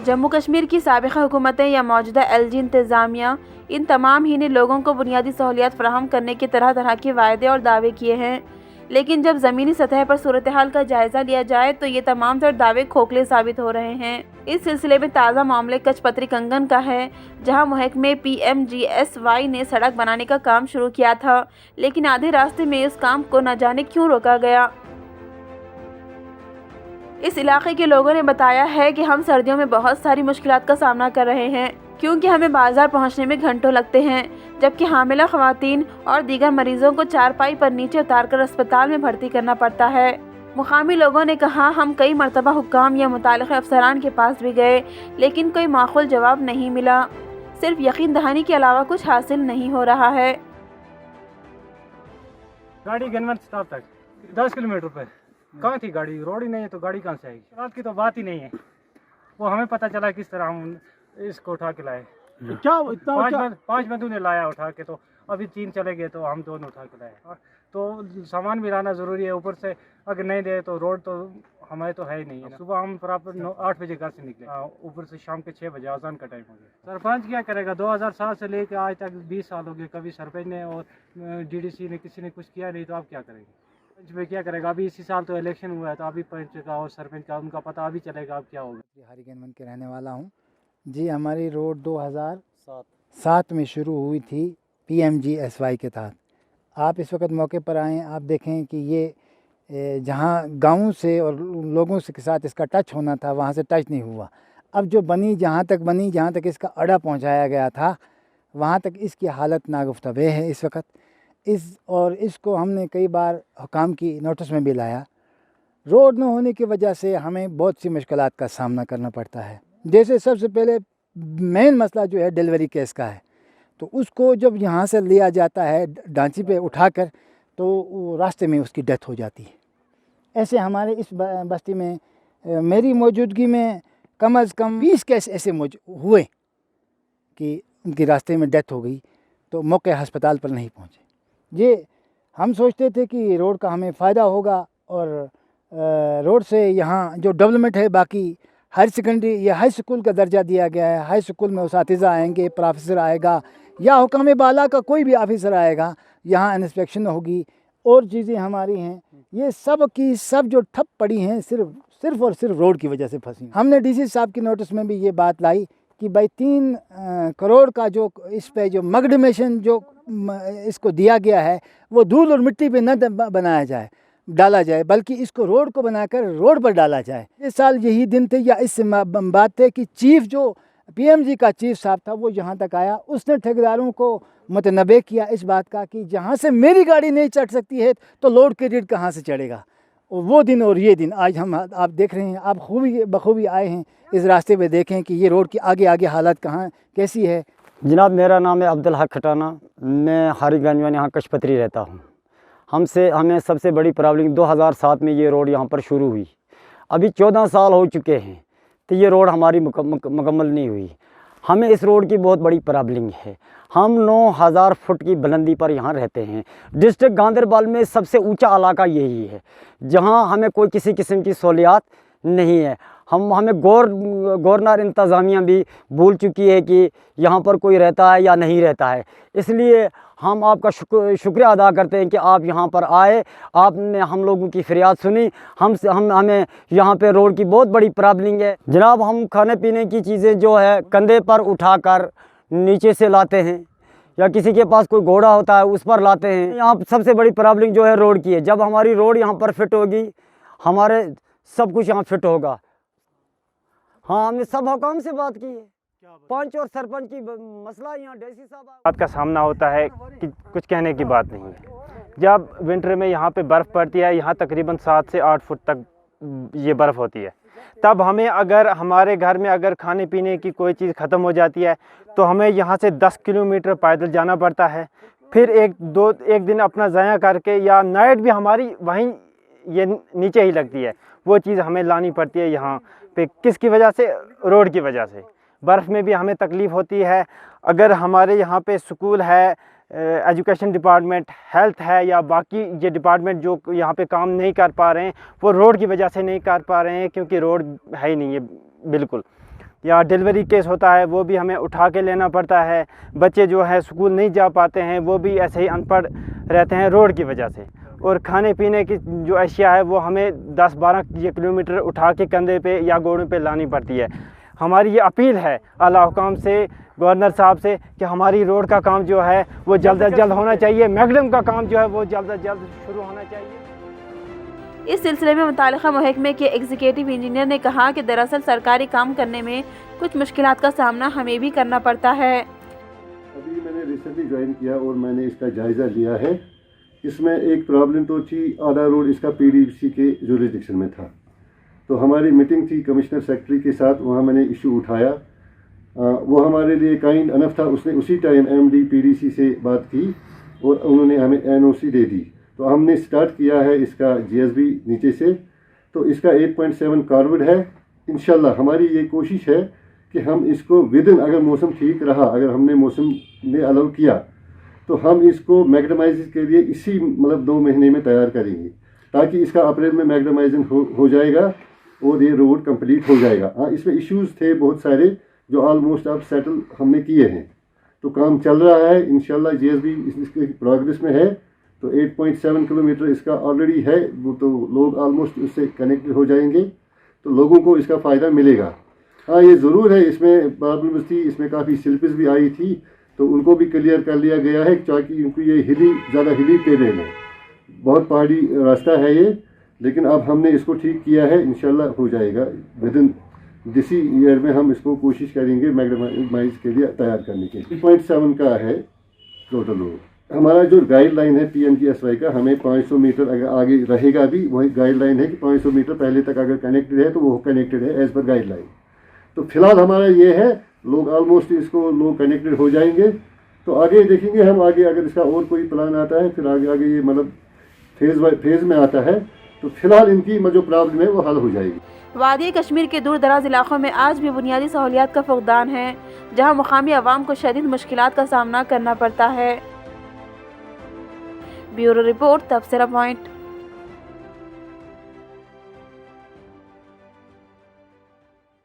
जम्मू कश्मीर की साबिक़ा हुकूमतें या मौजूदा LG इंतज़ामिया इन तमाम ही ने लोगों को बुनियादी सहूलियात फ़राहम करने के तरह तरह के वायदे और दावे किए हैं, लेकिन जब ज़मीनी सतह पर सूरत हाल का जायज़ा लिया जाए तो ये तमाम तर दावे खोखले साबित हो रहे हैं। इस सिलसिले में ताज़ा मामले कचपत्री कंगन का है, जहां महकमे PMGSY ने सड़क बनाने का काम शुरू किया था, लेकिन आधे रास्ते में इस काम को न जाने क्यों रोका गया। इस इलाके के लोगों ने बताया है कि हम सर्दियों में बहुत सारी मुश्किलात का सामना कर रहे हैं, क्योंकि हमें बाजार पहुंचने में घंटों लगते हैं, जबकि हामिला ख़वातीन और दीगर मरीजों को चारपाई पर नीचे उतारकर अस्पताल में भर्ती करना पड़ता है। मुकामी लोगों ने कहा, हम कई मरतबा हुक्काम या मुतालिका अफसरान के पास भी गए, लेकिन कोई माकूल जवाब नहीं मिला। सिर्फ यकीन दहानी के अलावा कुछ हासिल नहीं हो रहा है। गाड़ी गनमत स्टॉप तक 10 किलोमीटर पे कहाँ थी गाड़ी? रोड ही नहीं है तो गाड़ी कहाँ से आएगी? रात की तो बात ही नहीं है। वो हमें पता चला किस तरह हम इसको उठा के लाए। क्या इतना पांच बंदों ने लाया उठा के, तो अभी 3 चले गए तो हम 2 उठा के लाए। तो सामान भी लाना ज़रूरी है, ऊपर से अगर नहीं दे तो रोड तो हमारे तो है ही नहीं है। सुबह हम प्रॉपर 8 बजे घर से निकले, ऊपर से शाम के 6 बजे अजान का टाइम हो गया। सरपंच क्या करेगा? 2007 से लेकर आज तक 20 साल हो गए, कभी सरपंच ने और DDC ने किसी ने कुछ किया नहीं, तो आप क्या करेंगे? पंच में क्या करेगा? अभी इसी साल तो इलेक्शन हुआ है, तो अभी पंच का और सरपंच का उनका पता अभी चलेगा अब क्या होगा। हरिगनवन के रहने वाला हूँ जी। हमारी रोड 2007 में शुरू हुई थी PMGSY के तहत। आप इस वक्त मौके पर आएँ, आप देखें कि ये जहाँ गाँव से और लोगों से के साथ इसका टच होना था, वहाँ से टच नहीं हुआ। अब जो बनी, जहाँ तक इसका अड़ा पहुँचाया गया था, वहाँ तक इसकी हालत नागुफ्तवे है इस वक्त। इसको हमने कई बार हुकाम की नोटिस में भी लाया। रोड न होने की वजह से हमें बहुत सी मुश्किलात का सामना करना पड़ता है। जैसे सबसे पहले मेन मसला जो है डिलीवरी केस का है, तो उसको जब यहाँ से लिया जाता है डांची पे उठाकर, तो रास्ते में उसकी डेथ हो जाती है। ऐसे हमारे इस बस्ती में मेरी मौजूदगी में कम अज़ कम 20 केस ऐसे हुए कि उनकी रास्ते में डेथ हो गई, तो मौके अस्पताल पर नहीं पहुँचे। ये हम सोचते थे कि रोड का हमें फ़ायदा होगा, और रोड से यहाँ जो डेवलपमेंट है, बाकी हायर सेकेंडरी या हाई स्कूल का दर्जा दिया गया है। हाई स्कूल में उसातिज़ा आएंगे, प्रोफेसर आएगा या हुकाम बाला का कोई भी ऑफिसर आएगा, यहाँ इंस्पेक्शन होगी और चीज़ें हमारी हैं। ये सब की सब जो ठप पड़ी हैं सिर्फ और सिर्फ रोड की वजह से फंसी। हमने DC साहब की नोटिस में भी ये बात लाई कि भाई 3 करोड़ का जो इस पे जो मगडमेशन जो इसको दिया गया है, वो धूल और मिट्टी पे न डाला जाए, बल्कि इसको रोड को बनाकर रोड पर डाला जाए। इस साल यही दिन थे या इससे बात थे कि चीफ जो PMG का चीफ साहब था, वो यहाँ तक आया। उसने ठेकेदारों को मुतनबे किया इस बात का कि जहाँ से मेरी गाड़ी नहीं चढ़ सकती है, तो लोड क्रेडिट कहाँ से चढ़ेगा। और वो दिन और ये दिन आज आप देख रहे हैं, आप बखूबी आए हैं इस रास्ते पे, देखें कि ये रोड की आगे हालत कैसी है। जनाब, मेरा नाम है अब्दुल हक खटाना। मैं हरिगंज यहाँ कचपत्री रहता हूँ। हमें सबसे बड़ी प्रॉब्लम 2007 में ये रोड यहाँ पर शुरू हुई। अभी 14 साल हो चुके हैं, तो ये रोड हमारी मुकम्मल नहीं हुई। हमें इस रोड की बहुत बड़ी प्रॉब्लम है। हम 9000 फुट की बुलंदी पर यहाँ रहते हैं। डिस्ट्रिक्ट गांदरबल में सबसे ऊंचा इलाका यही है, जहाँ हमें कोई किसी किस्म की सहूलियात नहीं है। हमें गवर्नर इंतज़ामिया भी भूल चुकी है कि यहाँ पर कोई रहता है या नहीं रहता है। इसलिए हम आपका शुक्रिया अदा करते हैं कि आप यहाँ पर आए, आपने हम लोगों की फरियाद सुनी। हमें यहाँ पे रोड की बहुत बड़ी प्रॉब्लम है जनाब। हम खाने पीने की चीज़ें जो है कंधे पर उठाकर नीचे से लाते हैं, या किसी के पास कोई घोड़ा होता है उस पर लाते हैं। यहाँ सबसे बड़ी प्रॉब्लम जो है रोड की है। जब हमारी रोड यहाँ पर फिट होगी, हमारे सब कुछ यहाँ फिट होगा। हाँ, हमने सब हुकाम से बात की है, पंच और सरपंच की मसला यहाँ DC साहब बात का सामना होता है कि कुछ कहने की बात नहीं है। जब विंटर में यहाँ पे बर्फ़ पड़ती है, यहाँ तकरीबन 7 से 8 फुट तक ये बर्फ़ होती है, तब हमें अगर हमारे घर में अगर खाने पीने की कोई चीज़ ख़त्म हो जाती है, तो हमें यहाँ से 10 किलोमीटर पैदल जाना पड़ता है। फिर एक दिन अपना ज़ाया करके, या नाइट भी हमारी वहीं ये नीचे ही लगती है, वो चीज़ हमें लानी पड़ती है यहाँ पे। किसकी वजह से? रोड की वजह से। बर्फ़ में भी हमें तकलीफ़ होती है। अगर हमारे यहाँ पे स्कूल है, एजुकेशन डिपार्टमेंट, हेल्थ है, या बाकी ये डिपार्टमेंट जो यहाँ पे काम नहीं कर पा रहे हैं, वो रोड की वजह से नहीं कर पा रहे हैं, क्योंकि रोड है ही नहीं है बिल्कुल। या डिलीवरी केस होता है वो भी हमें उठा के लेना पड़ता है। बच्चे जो है स्कूल नहीं जा पाते हैं, वो भी ऐसे ही अनपढ़ रहते हैं रोड की वजह से। और खाने पीने की जो अशिया है वो हमें 10-12 किलोमीटर उठा के कंधे पे या घोड़ों पे लानी पड़ती है। हमारी ये अपील है आला हुकाम से, गवर्नर साहब से, कि हमारी रोड का काम जो है वो जल्द अज जल्द होना चाहिए। मैगडम का काम जो है वो जल्द अज जल्द शुरू होना चाहिए। इस सिलसिले में मुतालिका महकमे के एग्जीक्यूटिव इंजीनियर ने कहा कि दरअसल सरकारी काम करने में कुछ मुश्किलात का सामना हमें भी करना पड़ता है। अभी मैंने रिसेंटली ज्वाइन किया और मैंने इसका जायज़ा लिया है। इसमें एक प्रॉब्लम तो थी, आधा रोड इसका पीडीसी के जुरिसडिक्शन में था, तो हमारी मीटिंग थी कमिश्नर सेक्रेटरी के साथ, वहाँ मैंने इशू उठाया। वो हमारे लिए काइंड अनफ था, उसने उसी टाइम एमडी पीडीसी से बात की और उन्होंने हमें एनओसी दे दी। तो हमने स्टार्ट किया है इसका जीएसबी नीचे से, तो इसका 8.7 कार्वर्ड है। इंशाल्लाह हमारी ये कोशिश है कि हम इसको विदिन, अगर मौसम ठीक रहा, अगर हमने मौसम ने अलाउ किया, तो हम इसको मैग्डमाइज के लिए इसी 2 महीने में तैयार करेंगे, ताकि इसका अप्रैल में मैग्डमाइजिंग हो जाएगा और ये रोड कंप्लीट हो जाएगा। हाँ, इसमें इश्यूज़ थे बहुत सारे जो ऑलमोस्ट अब सेटल हमने किए हैं, तो काम चल रहा है। इंशाल्लाह जीएसबी इसके प्रोग्रेस में है, तो 8.7 किलोमीटर इसका ऑलरेडी है, वो तो लोग ऑलमोस्ट उससे कनेक्टेड हो जाएंगे, तो लोगों को इसका फ़ायदा मिलेगा। हाँ, ये ज़रूर है, इसमें प्रॉब्लम थी, इसमें काफ़ी स्लिपेज भी आई थी, तो उनको भी क्लियर कर लिया गया है, ताकि उनको ये ज़्यादा हिली टेरेन है, बहुत पहाड़ी रास्ता है ये, लेकिन अब हमने इसको ठीक किया है। इंशाल्लाह हो जाएगा विदिन दिस ईयर में, हम इसको कोशिश करेंगे मैग्डमाइज के लिए तैयार करने के लिए। 3.7 का है टोटल रोड। हमारा जो गाइडलाइन है PMGSY का, हमें 500 मीटर अगर आगे रहेगा भी, वही गाइडलाइन है कि 500 मीटर पहले तक अगर कनेक्टेड है तो वो कनेक्टेड है एज़ पर गाइडलाइन। तो फिलहाल हमारा ये है, लोग ऑलमोस्ट इसको लोग कनेक्टेड हो जाएंगे, तो आगे देखेंगे हम, आगे अगर इसका और कोई प्लान आता है, फिर आगे ये फेज़ में आता है, तो फिलहाल इनकी जो प्रॉब्लम है वो हल हो जाएगी। वादी कश्मीर के दूर दराज इलाकों में आज भी बुनियादी सहूलियात का फुकदान है, जहां मुकामी अवाम को शदीद मुश्किलात का सामना करना पड़ता है। ब्यूरो रिपोर्ट, तबसरा पॉइंट।